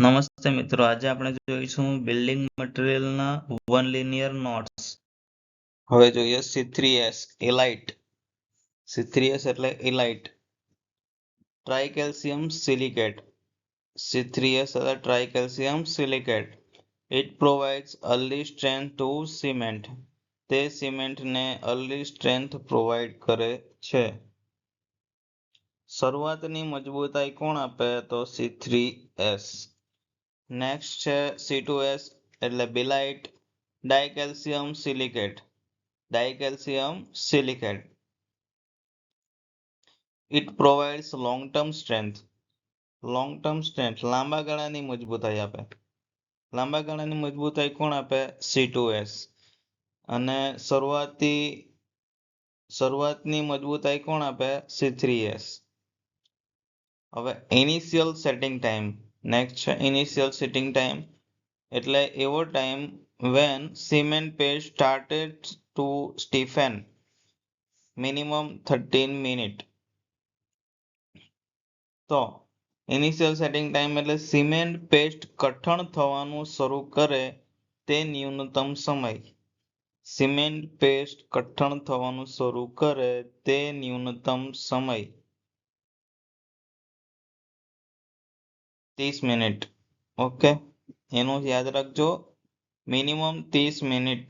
નમસ્તે મિત્રો, આજે આપણે જોઈશું બિલ્ડિંગ મટીરીયલના વન લિનિયર નોટ્સ. હવે જોઈએ C3S એલાઇટ. C3S એટલે એલાઇટ. ટ્રાઇકેલ્શિયમ સિલિકેટ. C3S એટલે tricalcium silicate. It provides early strength to cement. તે સિમેન્ટને અર્લી સ્ટ્રેન્થ પ્રોવાઇડ કરે છે. શરૂઆતની મજબૂતાઈ કોણ આપે? તો C3S. નેક્સ્ટ છે C2S એટલે belite dicalcium silicate. Dicalcium silicate. It provides long term strength. Long term strength લાંબા ગાળાની મજબૂતાઈ આપે. લાંબા ગાળાની મજબૂતાઈ કોણ આપે? C2S. અને શરૂઆતની મજબૂતાઈ કોણ આપે? C3S. હવે ઇનિશિયલ સેટિંગ ટાઈમ. નેક્સ્ટ છે ઇનિશિયલ સેટિંગ ટાઈમ એટલે એવો time when cement paste started to stiffen, minimum 13 minute. તો ઇનિશિયલ સેટિંગ ટાઈમ એટલે સિમેન્ટ પેસ્ટ કઠણ થવાનું શરૂ કરે તે ન્યૂનતમ સમય. સિમેન્ટ પેસ્ટ કઠણ થવાનું શરૂ કરે તે ન્યૂનતમ સમય 30 મિનિટ. ઓકે, એનું યાદ રાખજો, minimum 30 minute.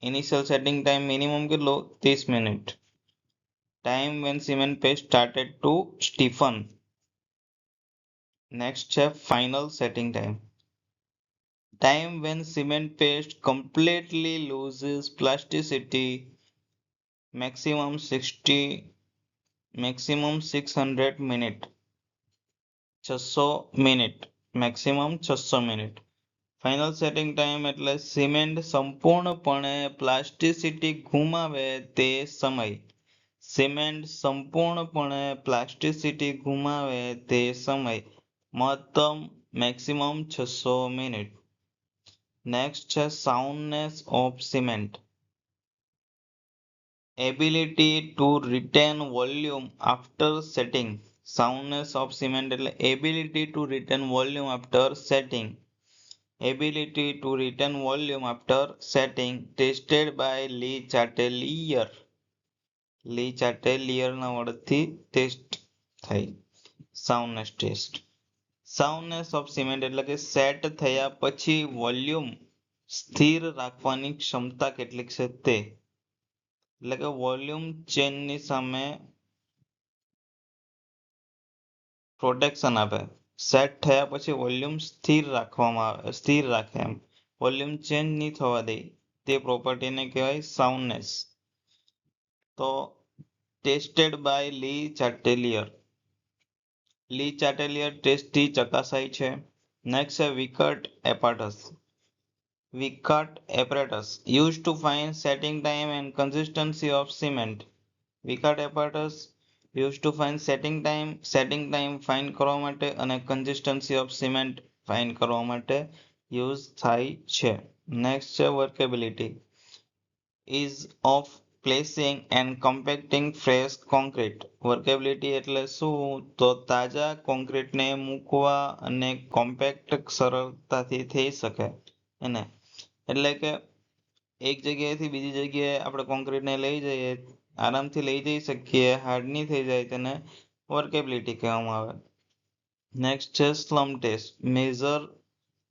Initial setting time minimum કેટલો? 30 minute. Time when cement paste started to stiffen. Next છે final setting time. Time when cement paste completely loses plasticity, maximum 600 minute. 600 minute. Maximum 600 minute. Final setting time એટલે cement સંપૂર્ણપણે plasticity ગુમાવે તે સમય. Cement સંપૂર્ણપણે plasticity ગુમાવે તે સમય. મહત્તમ મેક્સિમમ 600 મિનિટ. નેક્સ્ટ છે soundness of cement. Ability to retain volume after setting. Soundness of cement એટલે ability to retain volume after setting. Ability to retain volume after setting tested by Le Chatelier. Le ચાટેલિયરના વર્ડથી test થાય. Soundness test. Soundness of cement એટલે કે set થયા પછી volume સ્થિર રાખવાની ક્ષમતા કેટલીક છે તે. એટલે કે વોલ્યુમ ચેનની સામે પ્રોટેક્શન આપે. સેટ થયા પછી વોલ્યુમ સ્થિર રાખે એમ. વોલ્યુમ ચેન્જ નહીં થવા દે તે પ્રોપર્ટીને કહેવાય સાઉન્ડનેસ. તો ટેસ્ટેડ બાય લી ચાટેલિયર. લી ચાટેલિયર ટેસ્ટથી ચકાસાય છે. નેક્સ્ટ છે વિકર્ટ એપાર્ટસ. વિકર્ટ apparatus used to find setting time and consistency of cement. વિકર્ટ apparatus used to find setting time find કરવા માટે અને consistency of cement find કરવા માટે યુઝ થાય છે. નેક્સ્ટ છે workability. is of placing and compacting fresh concrete. Workability એટલે શું? તો તાજા કોન્ક્રીટને મૂકવા અને કોમ્પેક્ટ સરળતાથી થઈ શકે એને. એટલે કે એક જગ્યાએથી બીજી જગ્યાએ આપણે કોન્ક્રીટને લઈ જઈએ, આરામથી લઈ જઈ શકીએ, હાર્ડ નહીં થઈ જાય, તેને વર્કેબિલિટી કહેવામાં આવે. નેક્સ્ટ છે slump test. Measure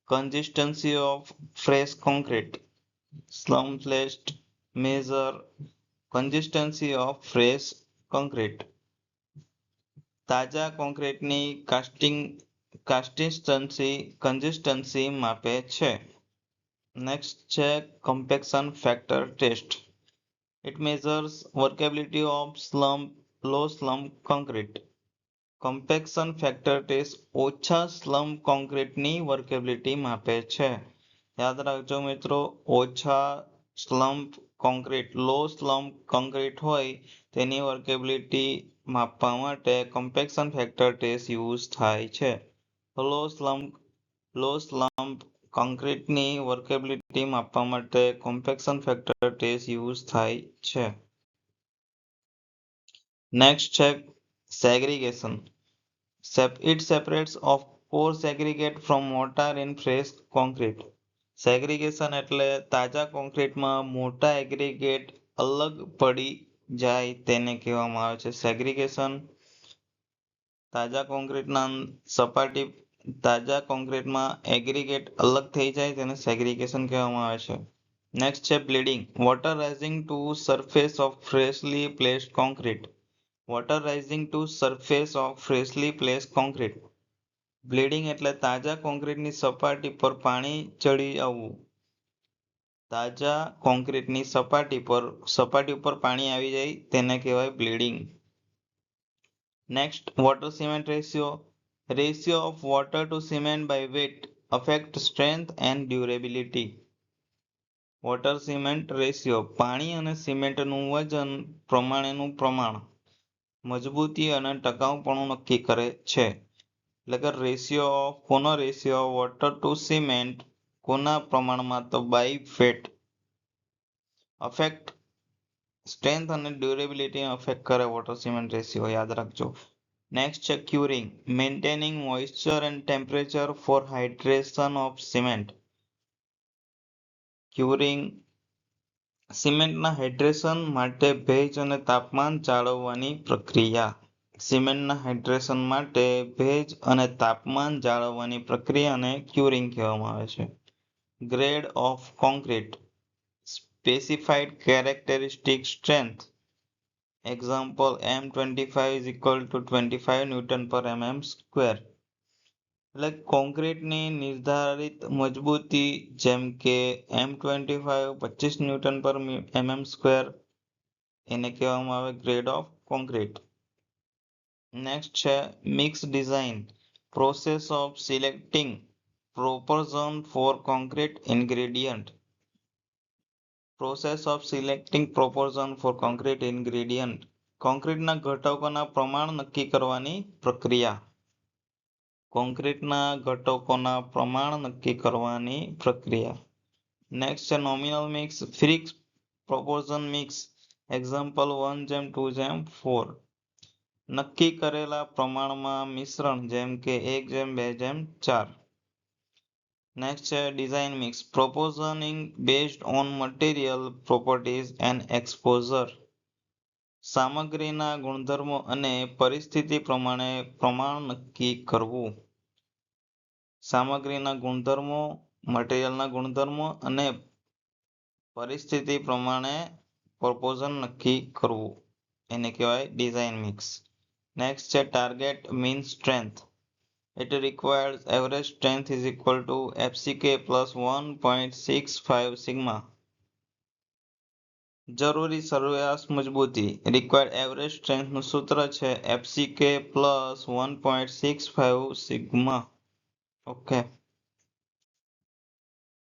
consistency of fresh concrete. Slump test measure consistency of fresh concrete. તાજા કોન્ક્રીટની કન્સિસ્ટન્સી માપે છે. નેક્સ્ટ છે compaction factor test. It measures workability of low slump concrete. Compaction factor test ઓછા slump કોન્ક્રીટની workability માપે છે. યાદ રાખજો મિત્રો, ઓછા slump concrete, low slump concrete હોય તેની વર્કેબિલિટી માપવા માટે કમ્પેક્શન ફેક્ટર ટેસ્ટ યુઝ થાય છે. લો સ્લમ કોન્ક્રીટની વર્કેબિલિટી માપવા માટે કોમ્પેક્શન ફેક્ટર ટેસ્ટ યુઝ થાય છે. નેક્સ્ટ છે segregation. It separates of 4 segregate from mortar in fresh concrete. Segregation એટલે તાજા કોન્ક્રીટમાં મોટા એગ્રીગેટ અલગ પડી જાય તેને કહેવામાં આવે છે સેગ્રીગેશન. તાજા કોન્ક્રીટમાં એગ્રીગેટ અલગ થઈ જાય તેને સેગ્રીગેશન કહેવામાં આવે છે. નેક્સ્ટ છે bleeding. Water rising to surface of freshly placed concrete. Water rising to surface of freshly placed concrete. Bleeding એટલે તાજા કોન્ક્રીટની સપાટી પર પાણી ચડી આવવું. તાજા કોન્ક્રીટની સપાટી ઉપર પાણી આવી જાય તેને કહેવાય bleeding. Next water cement ratio. Ratio of water to cement by weight affect strength and durability. Water cement ratio પાણી અને સિમેન્ટનું વજન પ્રમાણેનું પ્રમાણ મજબૂતી અને ટકાઉપણું નક્કી કરે છે. એટલે કે કોનો રેશિયો વોટર ટુ સિમેન્ટ કોના પ્રમાણમાં તો બાય વેટ. અફેક્ટ સ્ટ્રેન્થ અને ડ્યુરેબિલિટી અફેક્ટ કરે વોટર સિમેન્ટ રેશિયો, યાદ રાખજો. નેક્સ્ટ છે curing. Maintaining moisture and temperature for hydration of cement. Curing સિમેન્ટના હાઇડ્રેશન માટે ભેજ અને તાપમાન જાળવવાની પ્રક્રિયા. સિમેન્ટના હાઇડ્રેશન માટે ભેજ અને તાપમાન જાળવવાની પ્રક્રિયાને ક્યુરિંગ કહેવામાં આવે છે. Grade of concrete. Specified characteristic strength. Example M25 = 25 N/mm². એટલે કોન્ક્રીટની નિર્ધારિત મજબૂતી જેમ કે M25 25 N/mm², એને કહેવામાં આવે ગ્રેડ ઓફ કોન્ક્રીટ. નેક્સ્ટ છે mix design. Process of selecting proper zone for concrete ingredient. Process of selecting proper zone for concrete ingredient. કોન્ક્રીટના ઘટકોના પ્રમાણ નક્કી કરવાની પ્રક્રિયા. કોન્ક્રીટના ઘટકોના પ્રમાણ નક્કી કરવાની પ્રક્રિયા. નેક્સ્ટ છે nominal mix. Fix proportion mix. Example 1:2:4. નક્કી કરેલા પ્રમાણમાં મિશ્રણ જેમ કે 1:2:4. નેક્સ્ટ છે design mix. Proportioning based on material properties and exposure. સામગ્રીના ગુણધર્મો અને પરિસ્થિતિ પ્રમાણે પ્રમાણ નક્કી કરવું. સામગ્રીના ગુણધર્મો, મટીરિયલના ગુણધર્મો અને પરિસ્થિતિ પ્રમાણે પ્રોપોઝન નક્કી કરવું, એને કહેવાય ડિઝાઇન મિક્સ. નેક્સ્ટ છે target mean strength. It requires average strength is equal to FCK plus 1.65 sigma. જરૂરી સરેરાશ મજબૂતી. રિક્વાયર્ડ એવરેજ સ્ટ્રેન્થનું સૂત્ર છે FCK plus 1.65 સિગ્મા. ઓકે.